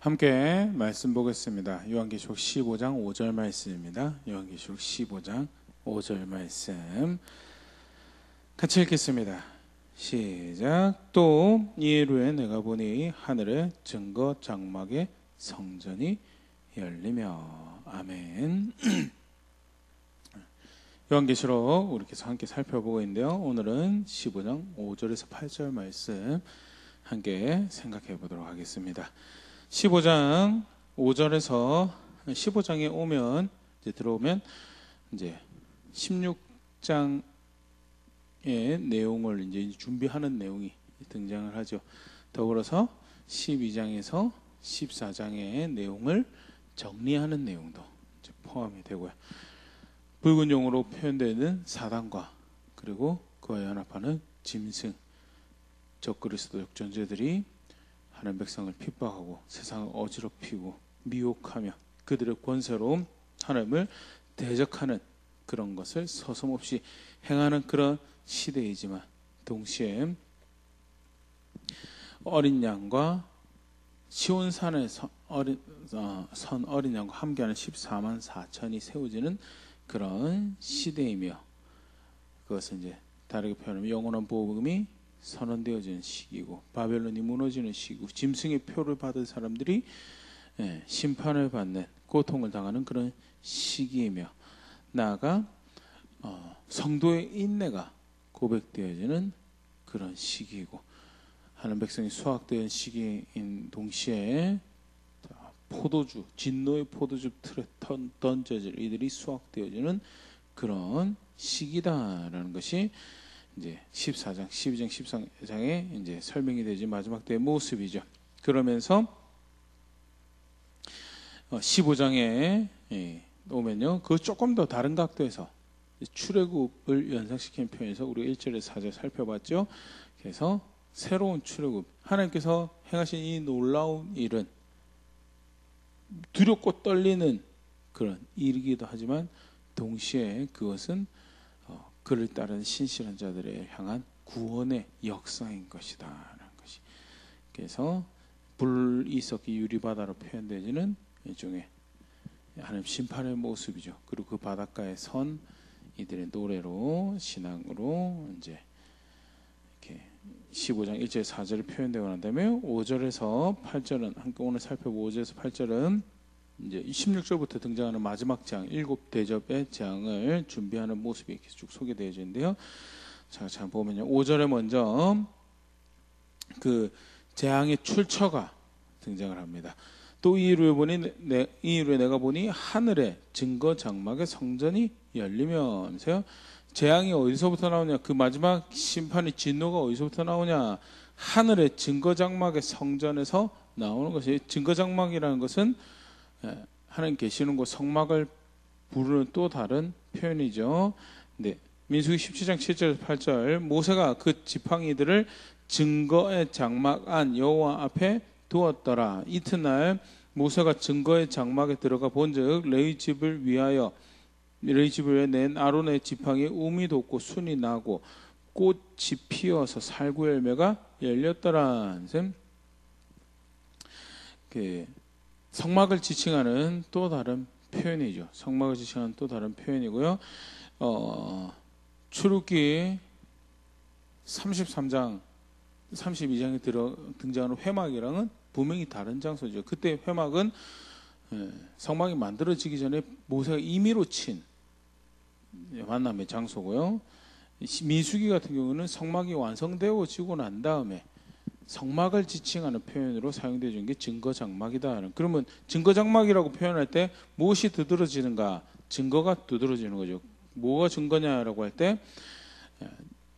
함께 말씀 보겠습니다. 요한계시록 15장 5절 말씀입니다. 요한계시록 15장 5절 말씀 같이 읽겠습니다. 시작. 또 이후에 내가 보니 하늘의 증거 장막의 성전이 열리며. 아멘. 요한계시록 우리 계속 함께 살펴보고 있는데요. 오늘은 15장 5절에서 8절 말씀 함께 생각해 보도록 하겠습니다. 15장 5절에서 15장에 오면 들어오면 이제 16장의 내용을 이제 준비하는 내용이 등장을 하죠. 더불어서 12장에서 14장의 내용을 정리하는 내용도 이제 포함이 되고요. 붉은 용으로 표현되는 사단과 그리고 그와 연합하는 짐승, 적그리스도 역전자들이 하나님 백성을 핍박하고 세상을 어지럽히고 미혹하며 그들의 권세로 하나님을 대적하는 그런 것을 서슴없이 행하는 그런 시대이지만 동시에 어린 양과 시온산에 선 어린 양과 함께하는 14만 4천이 세워지는 그런 시대이며, 그것은 이제 다르게 표현하면 영원한 복음이 선언되어지는 시기고 바벨론이 무너지는 시기고 짐승의 표를 받은 사람들이 심판을 받는 고통을 당하는 그런 시기이며, 나아가 성도의 인내가 고백되어지는 그런 시기이고 하나님 백성이 수확되는 시기인 동시에 포도주, 진노의 포도주 틀에 던져질 이들이 수확되어지는 그런 시기다라는 것이 이제 14장, 12장, 13장에 이제 설명이 되지 마지막 때의 모습이죠. 그러면서 15장에 오면요, 그 조금 더 다른 각도에서 출애굽을 연상시키는 표현에서 우리가 1절에서 4절 살펴봤죠. 그래서 새로운 출애굽, 하나님께서 행하신 이 놀라운 일은 두렵고 떨리는 그런 일이기도 하지만 동시에 그것은 그를 따르는 신실한 자들에 향한 구원의 역사인 것이다 라는 것이, 그래서 불이 섞이 유리바다로 표현되지는 일종의 하나님 심판의 모습이죠. 그리고 그 바닷가에 선 이들의 노래로 신앙으로 이제 이렇게 15장 1절 4절이 표현되고 난 다음에 5절에서 8절은 함께 오늘 살펴보고 5절에서 8절은 이제 16절부터 등장하는 마지막 재앙, 7대접의 재앙을 준비하는 모습이 이렇게 쭉 소개되어지는데요. 자, 보면요, 5절에 먼저 그 재앙의 출처가 등장을 합니다. 또 이후에 내가 보니 하늘의 증거 장막의 성전이 열리며 하면서요, 재앙이 어디서부터 나오냐, 그 마지막 심판의 진노가 어디서부터 나오냐, 하늘의 증거 장막의 성전에서 나오는 것이, 증거 장막이라는 것은 하나님 계시는 곳 성막을 부르는 또 다른 표현이죠. 네, 민수기 17장 7절 8절 모세가 그 지팡이들을 증거의 장막 안 여호와 앞에 두었더라. 이튿날 모세가 증거의 장막에 들어가 본즉 레위 집을 위하여 낸 아론의 지팡이에 움이 돋고 순이 나고 꽃이 피어서 살구 열매가 열렸더라. 성막을 지칭하는 또 다른 표현이죠. 성막을 지칭하는 또 다른 표현이고요. 출애굽기 33장, 32장에 등장하는 회막이랑은 분명히 다른 장소죠. 그때 회막은 성막이 만들어지기 전에 모세가 임의로 친 만남의 장소고요. 민수기 같은 경우는 성막이 완성되어지고 난 다음에 성막을 지칭하는 표현으로 사용되어진 게 증거장막이다. 그러면 증거장막이라고 표현할 때 무엇이 두드러지는가? 증거가 두드러지는 거죠. 뭐가 증거냐라고 할 때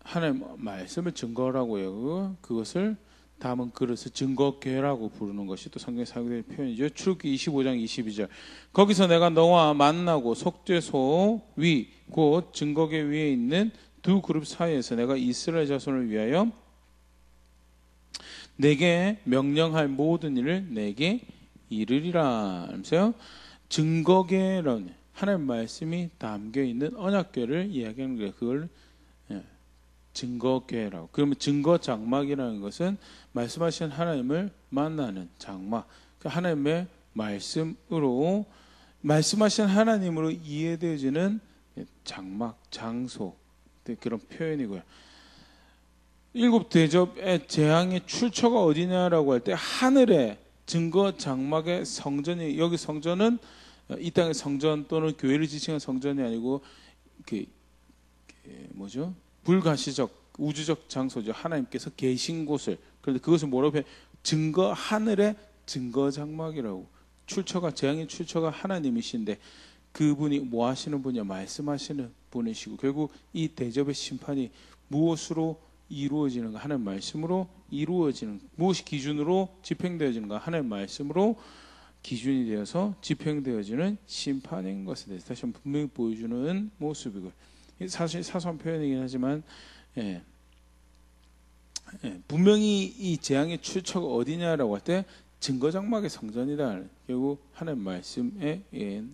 하나님 말씀을 증거라고 해요. 그것을 담은 그릇을 증거궤라고 부르는 것이 또 성경에 사용되는 표현이죠. 출애굽기 25장 22절 거기서 내가 너와 만나고 속죄소 위 곧 증거궤 위에 있는 두 그룹 사이에서 내가 이스라엘 자손을 위하여 내게 명령할 모든 일을 내게 이르리라 하면서요, 증거궤라는 하나님 말씀이 담겨있는 언약궤를 이야기하는 거예요. 그걸 증거궤라고. 그러면 증거장막이라는 것은 말씀하신 하나님을 만나는 장막, 하나님의 말씀으로 말씀하신 하나님으로 이해되어지는 장막, 장소 그런 표현이고요. 일곱 대접의 재앙의 출처가 어디냐라고 할 때 하늘의 증거 장막의 성전이, 여기 성전은 이 땅의 성전 또는 교회를 지칭한 성전이 아니고 뭐죠? 불가시적 우주적 장소죠. 하나님께서 계신 곳을. 그런데 그것을 뭐라고 해? 증거, 하늘의 증거 장막이라고. 출처가, 재앙의 출처가 하나님이신데 그분이 뭐 하시는 분이냐? 말씀하시는 분이시고, 결국 이 대접의 심판이 무엇으로 이루어지는가? 하나님 말씀으로 이루어지는, 무엇이 기준으로 집행되어지는가? 하나님 말씀으로 기준이 되어서 집행되어지는 심판인 것에 대해서 다시 한번 분명히 보여주는 모습이고요. 사실 사소한 표현이긴 하지만 분명히 이 재앙의 출처가 어디냐라고 할 때 증거장막의 성전이다. 결국 하나님 말씀의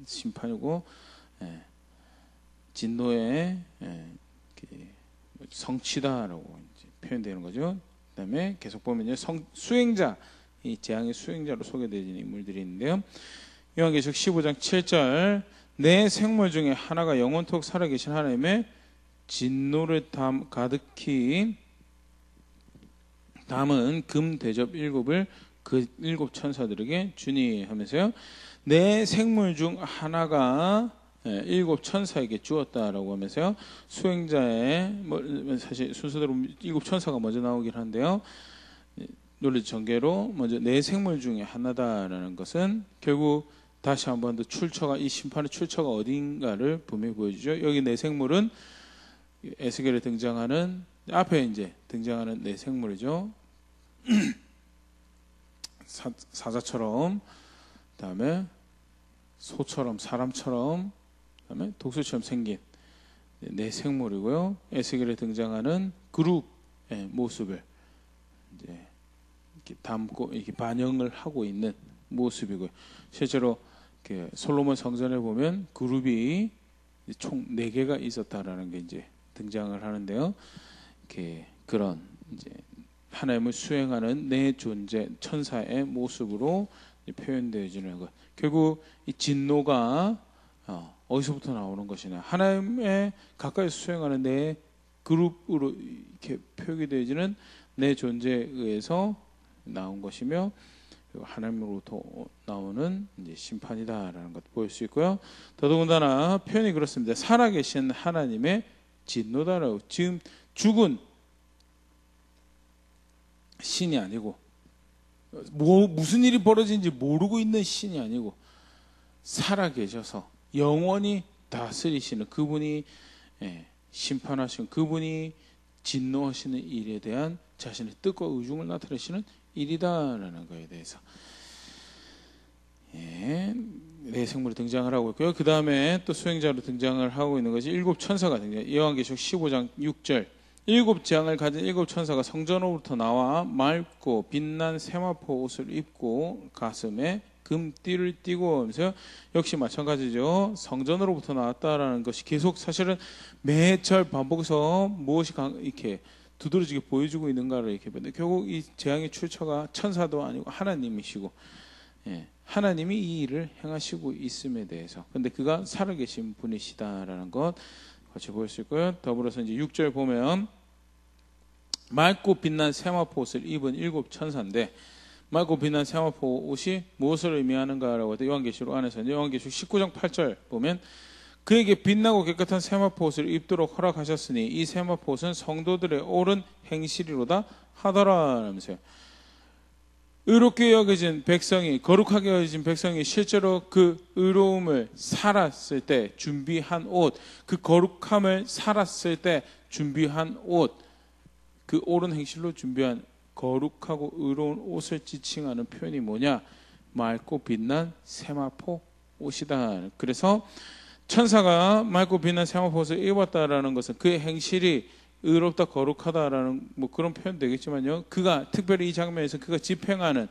심판이고 진노의 성취다라고 이제 표현되는 거죠. 그다음에 계속 보면요, 수행자, 이 재앙의 수행자로 소개되어지는 인물들이 있는데요. 요한계시록 15장 7절, 내 생물 중에 하나가 영원토록 살아계신 하나님의 진노를 가득히 담은 금 대접 7을 그 7 천사들에게 주니 하면서요, 내 생물 중 하나가 7 천사에게 주었다라고 하면서요, 수행자의 사실 순서대로 7 천사가 먼저 나오긴 한데요, 논리 전개로 먼저 내 생물 중에 하나다라는 것은 결국 다시 한 번 더 출처가, 이 심판의 출처가 어딘가를 분명히 보여주죠. 여기 내 생물은 에스겔에 등장하는, 앞에 이제 등장하는 내 생물이죠. 사자처럼, 그다음에 소처럼, 사람처럼, 그다음에 독수리처럼 생긴 내 생물이고요. 에스겔에 등장하는 그룹의 모습을 이제 이렇게 담고 이렇게 반영을 하고 있는 모습이고요. 실제로 솔로몬 성전에 보면 그룹이 총 4개가 있었다라는 게 이제 등장을 하는데요. 이렇게 그런 이제 하나님을 수행하는 내 존재, 천사의 모습으로 표현되어지는 것. 결국 이 진노가 어디서부터 나오는 것이냐? 하나님의 가까이 수행하는 내 그룹으로 이렇게 표기되어지는 내 존재에 의해서 나온 것이며, 하나님으로부터 나오는 이제 심판이다라는 것을 볼 수 있고요. 더더군다나 표현이 그렇습니다. 살아계신 하나님의 진노다라고. 지금 죽은 신이 아니고, 무슨 일이 벌어진지 모르고 있는 신이 아니고, 살아계셔서 영원히 다스리시는 그분이 심판하시는, 그분이 진노하시는 일에 대한 자신의 뜻과 의중을 나타내시는 일이다라는 것에 대해서 내 생물이 등장을 하고 있고요. 그 다음에 또 수행자로 등장을 하고 있는 것이 7 천사가 등장해요. 요한계시록 15장 6절, 7 재앙을 가진 7 천사가 성전으로부터 나와 맑고 빛난 세마포 옷을 입고 가슴에 금띠를 띠고 하면서, 역시 마찬가지죠. 성전으로부터 나왔다라는 것이 계속 사실은 매철 반복해서 무엇이 이렇게 두드러지게 보여주고 있는가를 이렇게 보는데, 결국 이 재앙의 출처가 천사도 아니고 하나님이시고, 하나님이 이 일을 행하시고 있음에 대해서, 근데 그가 살아계신 분이시다라는 것 같이 볼 수 있고요. 더불어서 이제 6절 보면 맑고 빛난 세마포 옷을 입은 7 천사인데, 맑고 빛난 세마포 옷이 무엇을 의미하는가라고 할 때 요한계시록 안에서 요한계시록 19장 8절 보면, 그에게 빛나고 깨끗한 세마포 옷을 입도록 허락하셨으니 이 세마포 옷은 성도들의 옳은 행실이로다 하더라 하면서요. 의롭게 여겨진 백성이, 거룩하게 여겨진 백성이 실제로 그 의로움을 살았을 때 준비한 옷, 그 거룩함을 살았을 때 준비한 옷, 그 옳은 행실로 준비한 거룩하고 의로운 옷을 지칭하는 표현이 뭐냐? 맑고 빛난 세마포 옷이다. 그래서 천사가 맑고 빛난 세마포 옷을 입었다라는 것은 그의 행실이 의롭다 거룩하다라는 뭐 그런 표현 되겠지만요, 그가 특별히 이 장면에서 그가 집행하는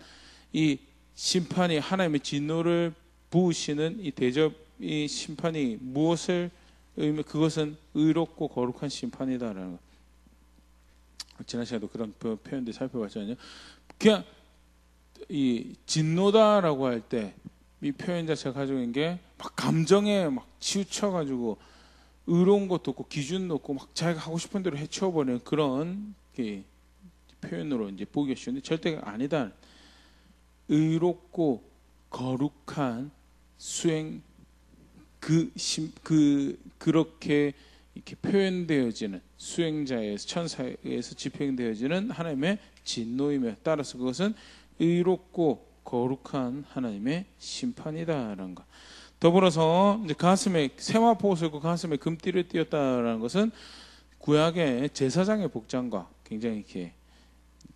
이 심판이, 하나님의 진노를 부으시는 이 대접, 이 심판이 무엇을 그것은 의롭고 거룩한 심판이다라는 것. 지난 시간에도 그런 표현들 살펴봤잖아요. 그냥 이 진노다라고 할 때 이 표현 자체가 가지고 있는 게 막 감정에 막 치우쳐가지고 의로운 것도 없고 기준도 없고 막 자기가 하고 싶은 대로 해치워버리는 그런 표현으로 이제 보기가 쉬운데 절대 아니다. 의롭고 거룩한 수행 그렇게 이렇게 표현되어지는 수행자에서 천사에서 집행되어지는 하나님의 진노이며 따라서 그것은 의롭고 거룩한 하나님의 심판이다라는 것. 더불어서 이제 가슴에 세마포 쓰고 가슴에 금띠를 띄었다라는 것은 구약의 제사장의 복장과 굉장히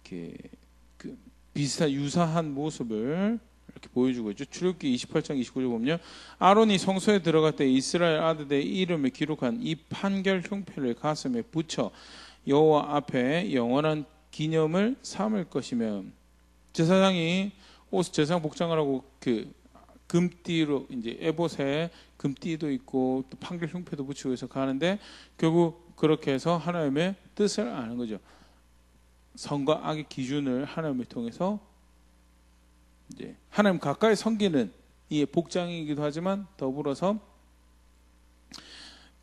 이렇게 비슷한 유사한 모습을 이렇게 보여주고 있죠. 출애굽기 28장 29절 보면 아론이 성소에 들어갈 때 이스라엘 아들의 이름을 기록한 이 판결 흉패를 가슴에 붙여 여호와 앞에 영원한 기념을 삼을 것이며 제사장이 옷 제사장 복장을 하고 그 금띠로 이제 에봇에 금띠도 있고 또 판결 흉패도 붙이고 해서 가는데 결국 그렇게 해서 하나님의 뜻을 아는 거죠. 선과 악의 기준을 하나님을 통해서 이제 하나님 가까이 섬기는 이 복장이기도 하지만 더불어서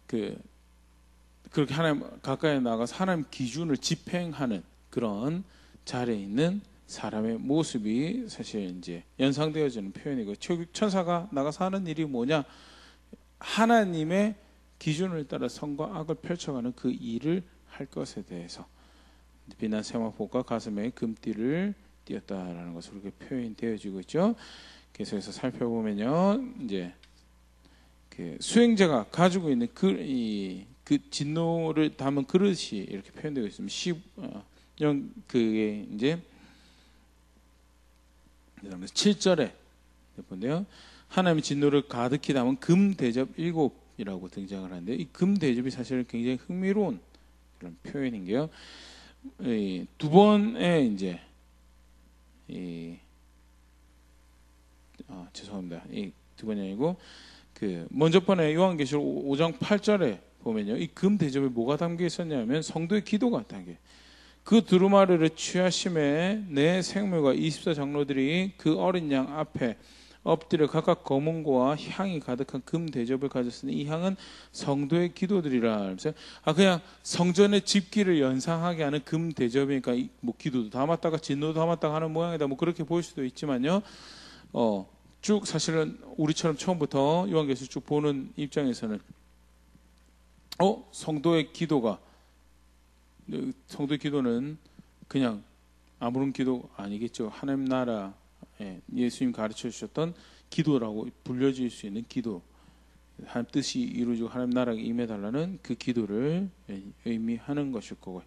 그렇게 하나님 가까이 나가서 하나님 기준을 집행하는 그런 자리에 있는 사람의 모습이 사실 이제 연상되어지는 표현이고 천사가 나가서 하는 일이 뭐냐? 하나님의 기준을 따라 선과 악을 펼쳐가는 그 일을 할 것에 대해서 빛난 세마포가 가슴에 금띠를 띄었다라는 것으로 그렇게 표현되어지고 있죠. 계속해서 살펴보면요, 이제 그 수행자가 가지고 있는 그 진노를 담은 그릇이 이렇게 표현되어 있습니다. 그게 이제 7절에 본데요. 하나님의 진노를 가득히 담은 금 대접 7이라고 등장을 하는데 이 금 대접이 사실 굉장히 흥미로운 그런 표현인 게요. 두 번의 이제 죄송합니다. 이 두 번이 아니고 먼저 번에 요한계시록 5장 8절에 보면요. 이 금 대접에 뭐가 담겨 있었냐면 성도의 기도가 담겨. 그 두루마리를 취하심에 내 생물과 24장로들이 그 어린 양 앞에 엎드려 각각 검은고와 향이 가득한 금 대접을 가졌으니 이 향은 성도의 기도들이라. 그래서 그냥 성전의 집기를 연상하게 하는 금 대접이니까 뭐 기도도 담았다가 진노도 담았다가 하는 모양이다. 뭐 그렇게 보일 수도 있지만요. 쭉 사실은 우리처럼 처음부터 요한계시록 쭉 보는 입장에서는 성도의 기도는 그냥 아무런 기도 아니겠죠. 하나님 나라 예수님 가르쳐 주셨던 기도라고 불려질 수 있는 기도, 하나님 뜻이 이루어지고 하나님 나라에 임해달라는 그 기도를 의미하는 것일 거고요.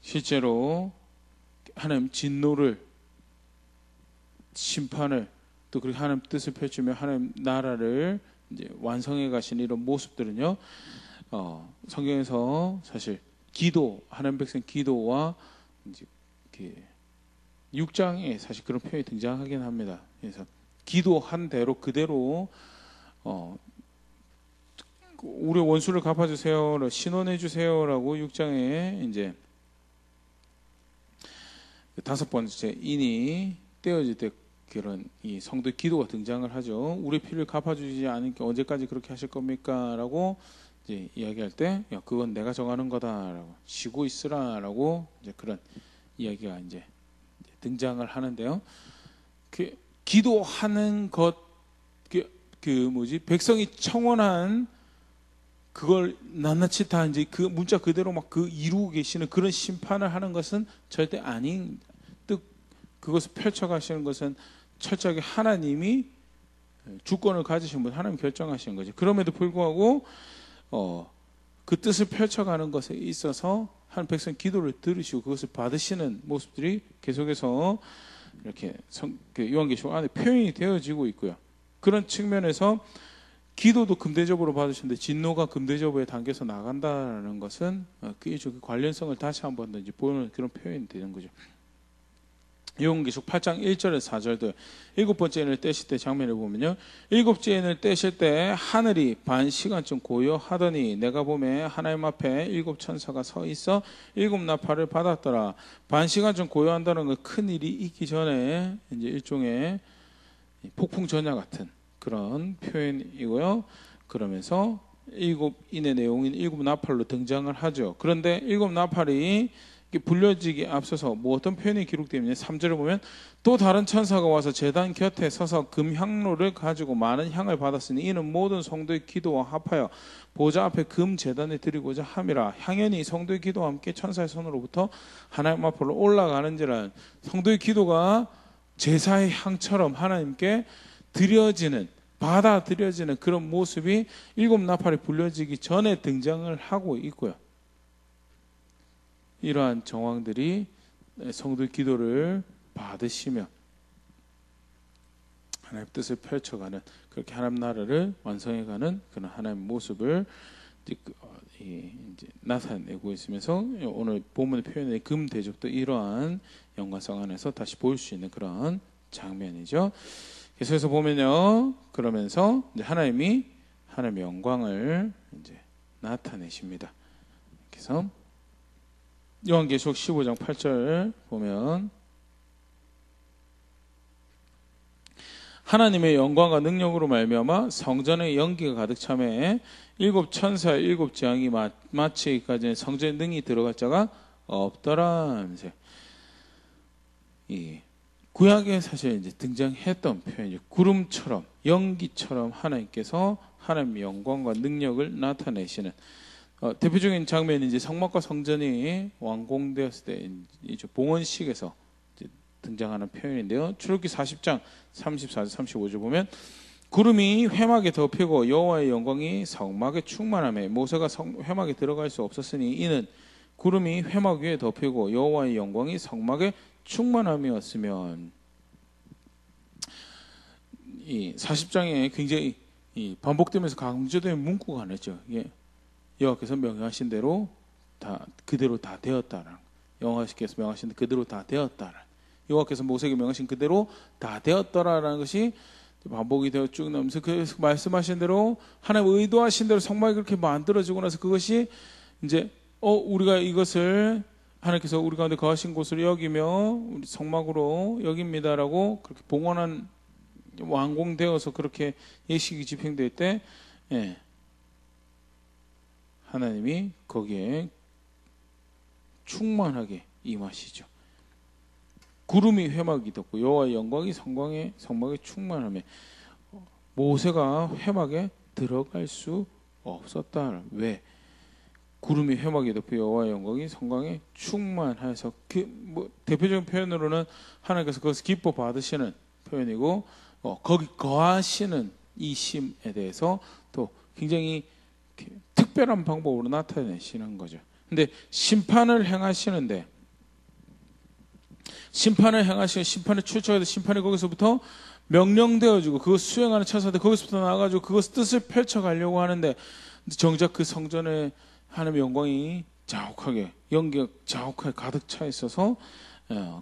실제로 하나님 진노를, 심판을 또 그렇게 하나님 뜻을 펼치며 하나님 나라를 이제 완성해 가신 이런 모습들은요, 성경에서 사실 기도, 하나님 백성 기도와 이제 6장에 사실 그런 표현이 등장하긴 합니다. 그래서 기도한 대로 그대로 우리 원수를 갚아주세요, 신원해주세요라고 6장에 이제 5번째 인이 떼어질 때 그런 이 성도의 기도가 등장을 하죠. 우리 피를 갚아주지 않으니까 언제까지 그렇게 하실 겁니까?라고 이제 이야기할 때, 야, 그건 내가 정하는 거다라고 쉬고 있으라라고 이제 그런 이야기가 이제 등장을 하는데요. 기도하는 것, 백성이 청원한 그걸 낱낱이 다 이제 그 문자 그대로 막 이루고 계시는 그런 심판을 하는 것은 절대 아닌, 그것을 펼쳐가시는 것은 철저하게 하나님이 주권을 가지신 분, 하나님 결정하시는 거죠. 그럼에도 불구하고 그 뜻을 펼쳐가는 것에 있어서 한 백성 기도를 들으시고 그것을 받으시는 모습들이 계속해서 이렇게 요한계시록 안에 표현이 되어지고 있고요. 그런 측면에서 기도도 금대접으로 받으셨는데 진노가 금대접에 담겨서 나간다는 것은 그 관련성을 다시 한번 이제 보는 그런 표현이 되는 거죠. 요한계시록 8장 1절에서 4절도 일곱 번째 인을 떼실 때 장면을 보면요, 일곱째 인을 떼실 때 하늘이 반 시간쯤 고요하더니 내가 보매 하나님 앞에 일곱 천사가 서 있어 일곱 나팔을 받았더라. 반 시간쯤 고요한다는 건 큰 일이 있기 전에 이제 일종의 폭풍 전야 같은 그런 표현이고요. 그러면서 일곱 인의 내용인 일곱 나팔로 등장을 하죠. 그런데 일곱 나팔이 불려지기 앞서서 뭐 어떤 표현이 기록되어 있느냐, 3절을 보면 또 다른 천사가 와서 제단 곁에 서서 금향로를 가지고 많은 향을 받았으니 이는 모든 성도의 기도와 합하여 보좌 앞에 금 제단에 드리고자 함이라. 향연이 성도의 기도와 함께 천사의 손으로부터 하나님 앞으로 올라가는지라. 성도의 기도가 제사의 향처럼 하나님께 드려지는, 받아들여지는 그런 모습이 일곱 나팔이 불려지기 전에 등장을 하고 있고요. 이러한 정황들이 성도의 기도를 받으시며 하나님의 뜻을 펼쳐가는, 그렇게 하나님 나라를 완성해가는 그런 하나님의 모습을 이제 나타내고 있으면서 오늘 본문의 표현의 금 대적도 이러한 연관성 안에서 다시 보일 수 있는 그런 장면이죠. 계속해서 보면요, 그러면서 이제 하나님의 영광을 이제 나타내십니다. 그래서 요한계시록 15장 8절 보면 하나님의 영광과 능력으로 말미암아 성전의 연기가 가득 차매 일곱 천사의 일곱 재앙이 마치기까지는 성전에 능히 들어갈 자가 없더라. 이 구약에 사실 이제 등장했던 표현이죠. 구름처럼 연기처럼 하나님께서 하나님의 영광과 능력을 나타내시는 대표적인 장면이 이제 성막과 성전이 완공되었을 때 이제 봉헌식에서 이제 등장하는 표현인데요. 출애굽기 40장 34절 35절 보면 구름이 회막에 덮이고 여호와의 영광이 성막에 충만하며 모세가 회막에 들어갈 수 없었으니 이는 구름이 회막 위에 덮이고 여호와의 영광이 성막에 충만함이었으면. 이 40장에 굉장히 반복되면서 강조된 문구가 하나 있죠. 여호와께서 명령하신 대로 그대로 다 되었다라. 여호와께서 명하신 그대로 다 되었다라. 여호와께서 모세에게 명하신 그대로 다 되었더라라는 것이 반복이 되어 쭉 나오면서 그 말씀하신 대로 하나님 의도하신 대로 성막이 그렇게 만들어지고 나서 그것이 이제 우리가 이것을 하나님께서 우리 가운데 거하신 곳으로 여기며 우리 성막으로 여깁니다라고 그렇게 봉헌한 완공되어서 그렇게 예식이 집행될 때 하나님이 거기에 충만하게 임하시죠. 구름이 회막이 덮고 여호와의 영광이 성막에 충만하며 모세가 회막에 들어갈 수 없었다. 왜? 구름이 회막이 덮고 여호와의 영광이 성막에 충만해서 대표적인 표현으로는 하나님께서 그것을 기뻐 받으시는 표현이고 거기 거하시는 이 심에 대해서 또 굉장히 특별한 방법으로 나타내시는 거죠. 근데 심판을 행하시는데 심판에 출처가 돼 심판이 거기서부터 명령되어지고 그것 수행하는 천사들 거기서부터 나와가지고 그것 뜻을 펼쳐가려고 하는데 정작 그 성전에 하나님의 영광이 자욱하게 연기가 자욱하게 가득 차 있어서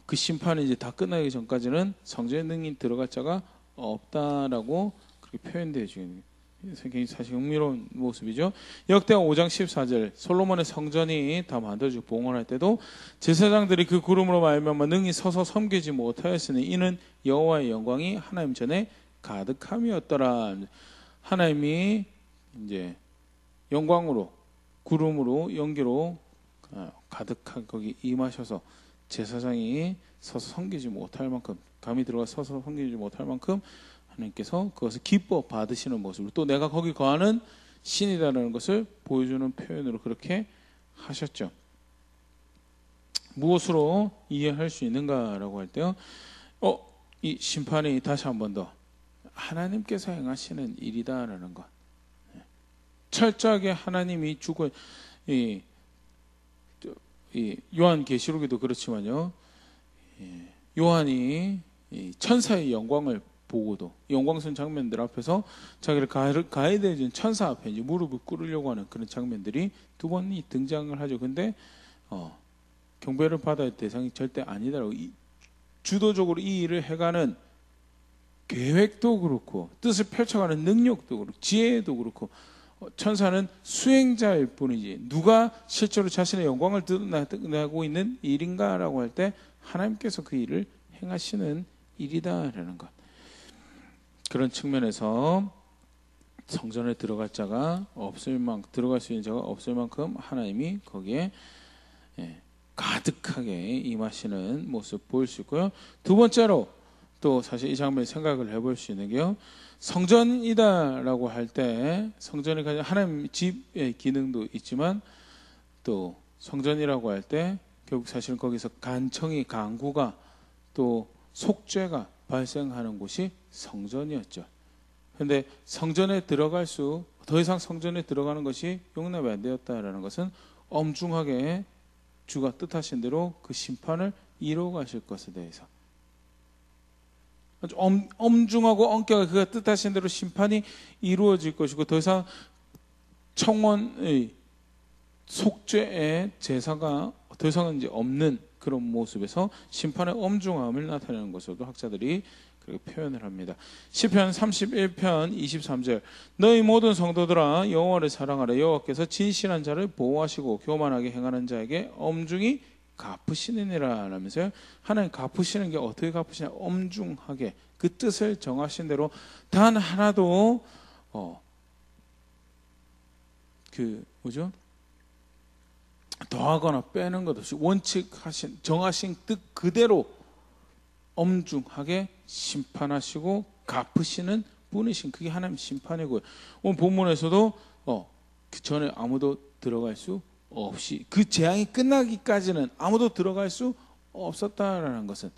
그 심판이 이제 다 끝나기 전까지는 성전에 능히 들어갈 자가 없다라고 그렇게 표현되어 지금 굉장히 사실 흥미로운 모습이죠. 역대하 5장 14절 솔로몬의 성전이 다 만들어지고 봉헌할 때도 제사장들이 그 구름으로 말미암아 능히 서서 섬기지 못하였으니 이는 여호와의 영광이 하나님 전에 가득함이었더라. 하나님이 이제 영광으로 구름으로 연기로 가득한 거기 임하셔서 제사장이 서서 섬기지 못할 만큼 감히 들어가 서서 섬기지 못할 만큼 하나님께서 그것을 기뻐 받으시는 모습으로 또 내가 거기 거하는 신이다라는 것을 보여주는 표현으로 그렇게 하셨죠. 무엇으로 이해할 수 있는가라고 할 때요, 이 심판이 다시 한 번 더 하나님께서 행하시는 일이다라는 것. 철저하게 하나님이 주고 이 요한계시록에도 그렇지만요, 요한이 천사의 영광을 보고도 영광스러운 장면들 앞에서 자기를 가해대준 천사 앞에 이제 무릎을 꿇으려고 하는 그런 장면들이 두 번이 등장을 하죠. 근데 경배를 받아야 할 대상이 절대 아니다라고 주도적으로 이 일을 해가는 계획도 그렇고 뜻을 펼쳐가는 능력도 그렇고 지혜도 그렇고 천사는 수행자일 뿐이지 누가 실제로 자신의 영광을 드러내고 있는 일인가라고 할 때 하나님께서 그 일을 행하시는 일이다라는 것. 그런 측면에서 성전에 들어갈 자가 없을 만큼 들어갈 수 있는 자가 없을 만큼 하나님이 거기에 가득하게 임하시는 모습 보일 수 있고요. 두 번째로 또 사실 이 장면에 생각을 해볼 수 있는 게요. 성전이다라고 할 때 성전이 가진 하나님 집의 기능도 있지만 또 성전이라고 할 때 결국 사실은 거기서 간청이 간구가 또 속죄가 발생하는 곳이 성전이었죠. 그런데 성전에 들어갈 더 이상 성전에 들어가는 것이 용납이 안 되었다라는 것은 엄중하게 주가 뜻하신 대로 그 심판을 이루어 가실 것에 대해서 아주 엄중하고 엄격하게 그가 뜻하신 대로 심판이 이루어질 것이고 더 이상 청원의 속죄의 제사가 더 이상은 이제 없는 그런 모습에서 심판의 엄중함을 나타내는 것으로도 학자들이 그렇게 표현을 합니다. 시편 31편 23절 너희 모든 성도들아 여호와를 사랑하라. 여호와께서 진실한 자를 보호하시고 교만하게 행하는 자에게 엄중히 갚으시느니라 라면서요. 하나님 갚으시는 게 어떻게 갚으시냐? 엄중하게 그 뜻을 정하신 대로 단 하나도 더하거나 빼는 것 없이 원칙하신 정하신 뜻 그대로 엄중하게 심판하시고 갚으시는 분이신 그게 하나님 심판이고요. 오늘 본문에서도 그 전에 아무도 들어갈 수 없이 그 재앙이 끝나기까지는 아무도 들어갈 수 없었다라는 것은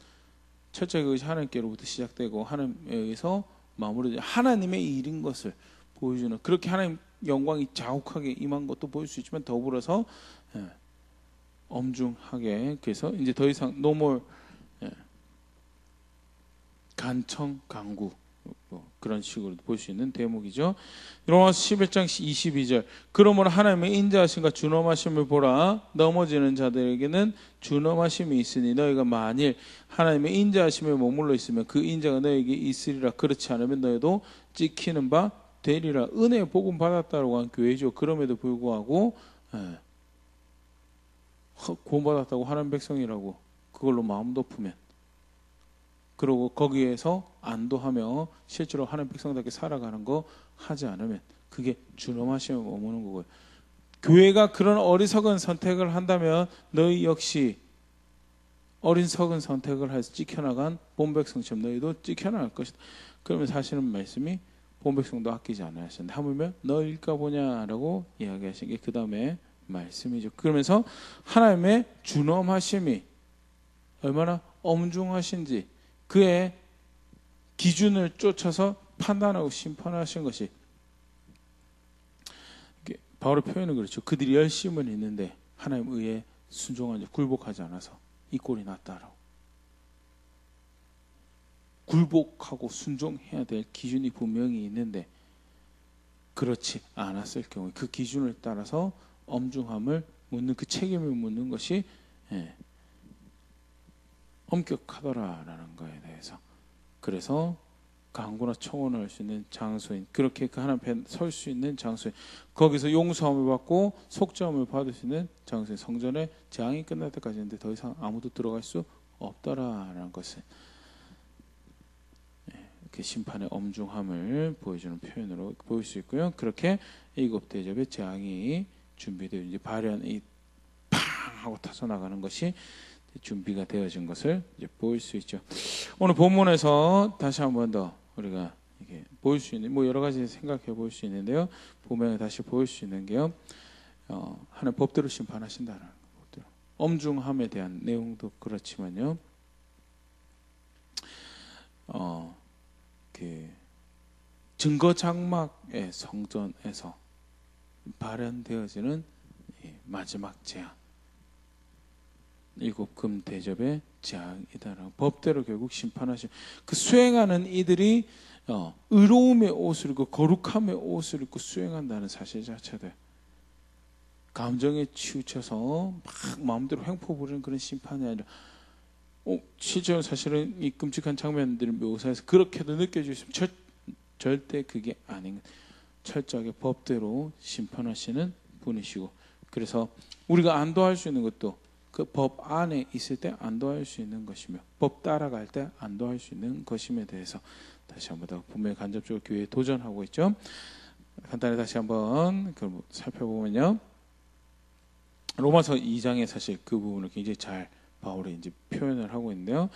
철저히 그것이 하나님께로부터 시작되고 하나님에 의해서 마무리된 하나님의 일인 것을 보여주는 그렇게 하나님 영광이 자욱하게 임한 것도 보일 수 있지만 더불어서 엄중하게 그래서 이제 더 이상 노몰 간청 강구 그런 식으로 볼 수 있는 대목이죠. 로마서 11장 22절 그러므로 하나님의 인자하심과 준엄하심을 보라. 넘어지는 자들에게는 준엄하심이 있으니 너희가 만일 하나님의 인자하심에 머물러 있으면 그 인자가 너희에게 있으리라. 그렇지 않으면 너희도 찍히는 바 되리라. 은혜의 복음 받았다고 한 교회죠. 그럼에도 불구하고 구원받았다고 하나님 백성이라고 그걸로 마음 높으면 그리고 거기에서 안도하며 실제로 하나님 백성답게 살아가는 거 하지 않으면 그게 준엄하심에 머무는 거고요. 교회가 그런 어리석은 선택을 한다면 너희 역시 어리석은 선택을 해서 찍혀나간 본백성처럼 너희도 찍혀나갈 것이다. 그러면 사실은 말씀이 본백성도 아끼지 않아야 하시는데 하물며 너희일까 보냐라고 이야기하신 게 그 다음에 말씀이죠. 그러면서 하나님의 준엄하심이 얼마나 엄중하신지 그의 기준을 쫓아서 판단하고 심판하신 것이 바울의 표현은 그렇죠. 그들이 열심은 있는데 하나님 의에 순종하지 굴복하지 않아서 이 꼴이 났다라고. 굴복하고 순종해야 될 기준이 분명히 있는데 그렇지 않았을 경우에 그 기준을 따라서 엄중함을 묻는 그 책임을 묻는 것이 엄격하더라라는 거에 대해서 그래서 강구나 청원을 할 수 있는 장소인 그렇게 그 하나님 앞에 설 수 있는 장소인 거기서 용서함을 받고 속죄함을 받을 수 있는 장소인 성전에 재앙이 끝날 때까지 있는데 더 이상 아무도 들어갈 수 없더라라는 것을 그 심판의 엄중함을 보여주는 표현으로 보일 수 있고요. 그렇게 일곱 대접의 재앙이 준비되어 이제 발현이 팡 하고 타서 나가는 것이 준비가 되어진 것을 이제 보일 수 있죠. 오늘 본문에서 다시 한 번 더 우리가 이게 보일 수 있는 여러 가지 생각해 볼 수 있는데요. 보면 다시 보일 수 있는 게요. 하나님 법대로 심판하신다는 법대로 엄중함에 대한 내용도 그렇지만요. 그 증거 장막의 성전에서 발현되어지는 마지막 재앙. 일곱 금 대접의 재앙이다라고 법대로 결국 심판하신 그 수행하는 이들이 의로움의 옷을 입고 거룩함의 옷을 입고 수행한다는 사실 자체도 감정에 치우쳐서 막 마음대로 횡포 부리는 그런 심판이 아니라 실제로 사실은 이 끔찍한 장면들을 묘사해서 그렇게도 느껴지시면 절대 그게 아닌, 철저하게 법대로 심판하시는 분이시고, 그래서 우리가 안도할 수 있는 것도 그 법 안에 있을 때 안도할 수 있는 것이며, 법 따라갈 때 안도할 수 있는 것임에 대해서 다시 한번 더 분명히 간접적으로 교회에 도전하고 있죠. 간단히 다시 한번 살펴보면요, 로마서 2장에 사실 그 부분을 굉장히 잘 바울이 이제 표현을 하고 있는데요.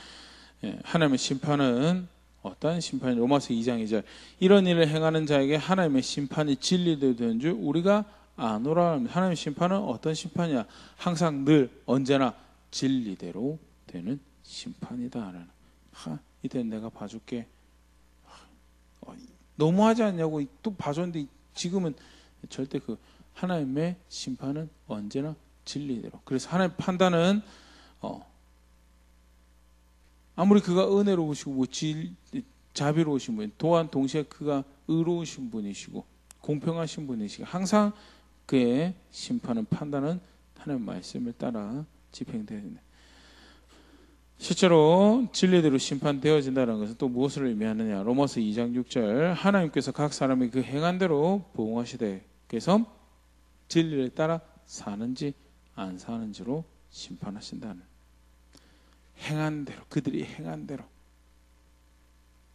하나님의 심판은 어떤 심판이, 로마서 2장 2절, 이런 일을 행하는 자에게 하나님의 심판이 진리대로 되는 줄 우리가 아노라. 하나님의 심판은 어떤 심판이야? 항상 늘 언제나 진리대로 되는 심판이다. 이때 내가 봐줄게. 너무하지 않냐고 또 봐줬는데 지금은 절대 그 하나님의 심판은 언제나 진리대로. 그래서 하나님의 판단은 아무리 그가 은혜로우시고 자비로우신 분, 또한 동시에 그가 의로우신 분이시고 공평하신 분이시고, 항상 그의 심판은, 판단은 하나님의 말씀을 따라 집행되어야 된다. 실제로 진리대로 심판되어진다는 것은 또 무엇을 의미하느냐? 로마서 2장 6절, 하나님께서 각 사람이 그 행한 대로 보응하시되, 그래서 진리를 따라 사는지 안 사는지로 심판하신다는, 행한 대로, 그들이 행한 대로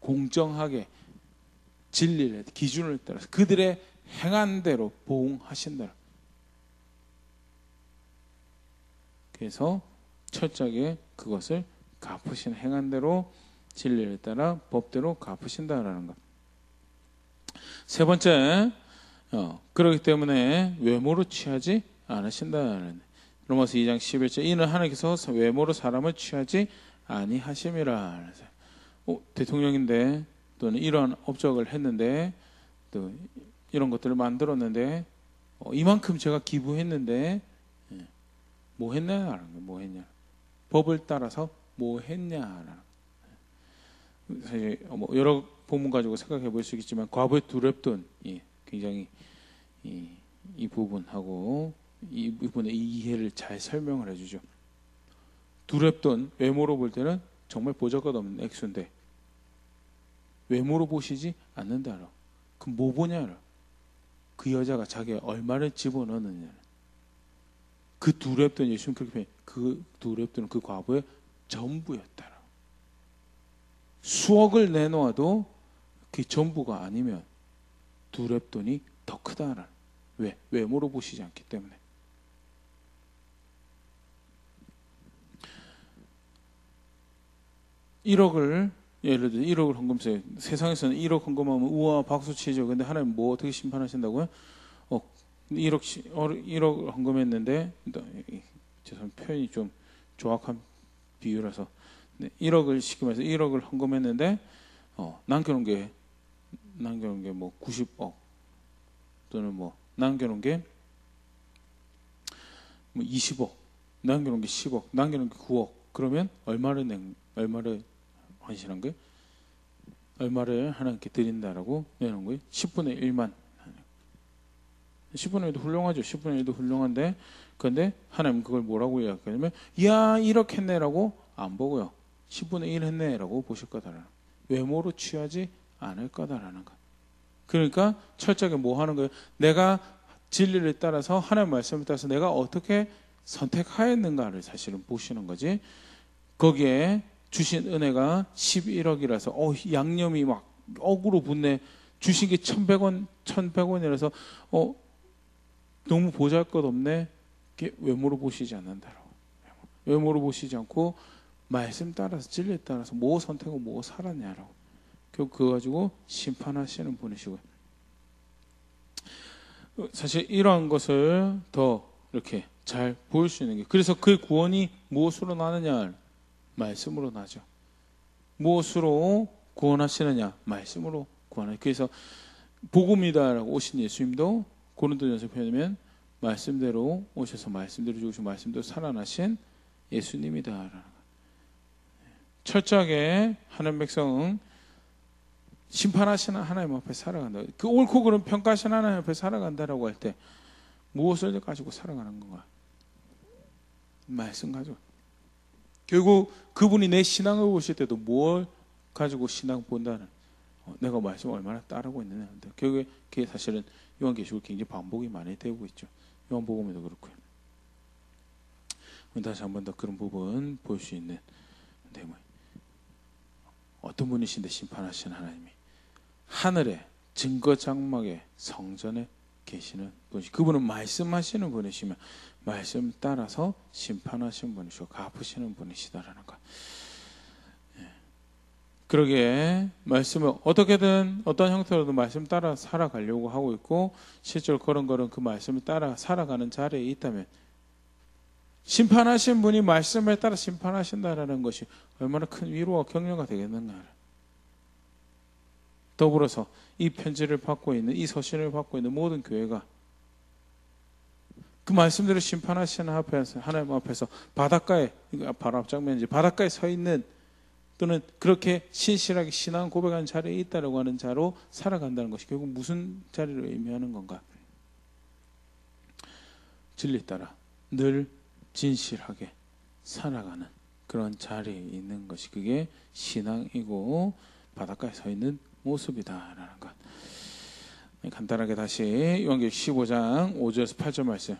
공정하게 진리를, 기준을 따라서 그들의 행한 대로 보응하신다. 그래서 철저하게 그것을 갚으신, 행한 대로 진리를 따라 법대로 갚으신다라는 것. 세 번째, 그렇기 때문에 외모로 취하지 않으신다는, 로마서 2장 11절, 이는 하나님께서 외모로 사람을 취하지 아니하심이라. 대통령인데 또는 이런 업적을 했는데 또 이런 것들을 만들었는데 이만큼 제가 기부했는데 뭐 했냐라는 거예요. 뭐 했냐, 법을 따라서 뭐 했냐라는. 사실 여러 본문 가지고 생각해 볼 수 있겠지만 과부의 두렵돈이 굉장히 이 부분하고 이 부분의 이해를 잘 설명을 해주죠. 두렵돈, 외모로 볼 때는 정말 보잘것없는 액수인데 외모로 보시지 않는다라. 그럼 뭐 보냐라. 그 여자가 자기가 얼마를 집어넣느냐. 그 두렵돈, 예수님 그렇게 표현해요. 그 두렵돈은 그 과부의 전부였다라. 수억을 내놓아도 그 전부가 아니면 두렵돈이 더 크다라. 왜? 외모로 보시지 않기 때문에. 예를 들어 1억을 헌금세요. 세상에서는 1억 헌금하면 우와 박수 치죠. 근데 하나님 뭐 어떻게 심판하신다고요? 1억 헌금했는데, 죄송합니다, 표현이 좀 정확한 비유라서, 1억을 시키면서 1억을 헌금했는데 남겨놓은 게 뭐 90억 또는 뭐 남겨놓은 게 뭐 20억, 남겨놓은 게 10억, 남겨놓은 게 9억. 그러면 얼마를 헌신한 거예요? 얼마를 하나님께 드린다라고 내놓은 거예요? 10분의 1만. 10분의 1도 훌륭하죠. 10분의 1도 훌륭한데, 그런데 하나님 그걸 뭐라고 이야기하냐면, 야, 이렇게 했네라고 안 보고요, 10분의 1 했네라고 보실 거다라는, 외모로 취하지 않을 거다라는 것. 그러니까 철저하게 뭐 하는 거예요? 내가 진리를 따라서, 하나님의 말씀을 따라서 내가 어떻게 선택하였는가를 사실은 보시는 거지. 거기에 주신 은혜가 11억이라서 양념이 막 억으로 붙네. 주신 게 1,100원이라서 너무 보잘것없네. 외모로 보시지 않는다라고. 외모로 보시지 않고 말씀 따라서, 진리에 따라서 뭐 선택하고 뭐 살았냐라고. 결국 그거 가지고 심판하시는 분이시고요. 사실 이러한 것을 더 이렇게 잘 보일 수 있는 게, 그래서 그 구원이 무엇으로 나느냐? 말씀으로 나죠. 무엇으로 구원하시느냐? 말씀으로 구원하죠. 그래서 복음이다라고 오신 예수님도 고린도전서 표현하면 말씀대로 오셔서 말씀대로 죽으시고 말씀대로 살아나신 예수님이다. 철저하게 하나님 백성은 심판하시는 하나님 앞에 살아간다. 그 옳고 그름 평가하시는 하나님 앞에 살아간다라고 할 때 무엇을 가지고 살아가는 건가? 말씀 가지고. 결국 그분이 내 신앙을 보실 때도 뭘 가지고 신앙 본다는, 내가 말씀 얼마나 따르고 있느냐. 결국에 그게 사실은 요한계시록 굉장히 반복이 많이 되고 있죠. 요한복음에도 그렇고요. 다시 한 번 더 그런 부분 볼 수 있는 내용. 어떤 분이신데 심판하신 하나님이 하늘의 증거 장막의 성전에 계시는 분이, 그분은 말씀하시는 분이시며 말씀 따라서 심판하시는 분이시고 갚으시는 분이시다라는 것. 그러기에 말씀을 어떻게든 어떤 형태로도 말씀 따라 살아가려고 하고 있고, 실제로 그런 그 말씀을 따라 살아가는 자리에 있다면 심판하신 분이 말씀을 따라 심판하신다라는 것이 얼마나 큰 위로와 격려가 되겠는가. 더불어서 이 편지를 받고 있는, 이 서신을 받고 있는 모든 교회가 그 말씀대로 심판하시는 앞에서, 하나님 앞에서 바닷가에, 바로 앞장면이지, 바닷가에 서 있는, 또는 그렇게 신실하게 신앙 고백하는 자리에 있다라고 하는 자로 살아간다는 것이 결국 무슨 자리를 의미하는 건가? 진리 따라 늘 진실하게 살아가는 그런 자리에 있는 것이, 그게 신앙이고 바닷가에 서 있는 모습이다라는 것. 간단하게 다시 요한계시록 15장 5절에서 8절 말씀,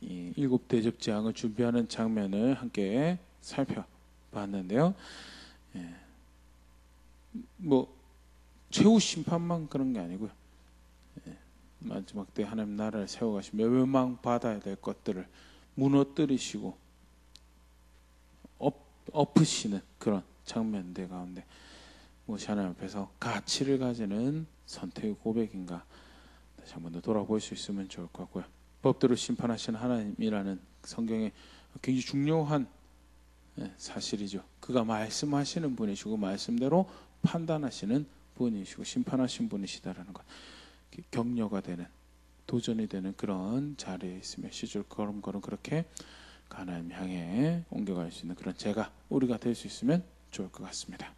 이 7대접 재앙을 준비하는 장면을 함께 살펴봤는데요. 최후 심판만 그런 게 아니고요. 마지막 때 하나님 나라를 세워가시며 멸망받아야 될 것들을 무너뜨리시고 엎으시는 그런 장면들 가운데 무엇이 하나님 앞에서 가치를 가지는 선택의 고백인가, 다시 한번 더 돌아볼 수 있으면 좋을 것 같고요. 법대로 심판하시는 하나님이라는 성경에 굉장히 중요한 사실이죠. 그가 말씀하시는 분이시고 말씀대로 판단하시는 분이시고 심판하신 분이시다라는 것, 격려가 되는, 도전이 되는 그런 자리에 있으며 시절 걸음걸음 그렇게 하나님 향해 옮겨갈 수 있는 그런 우리가 될 수 있으면 좋을 것 같습니다.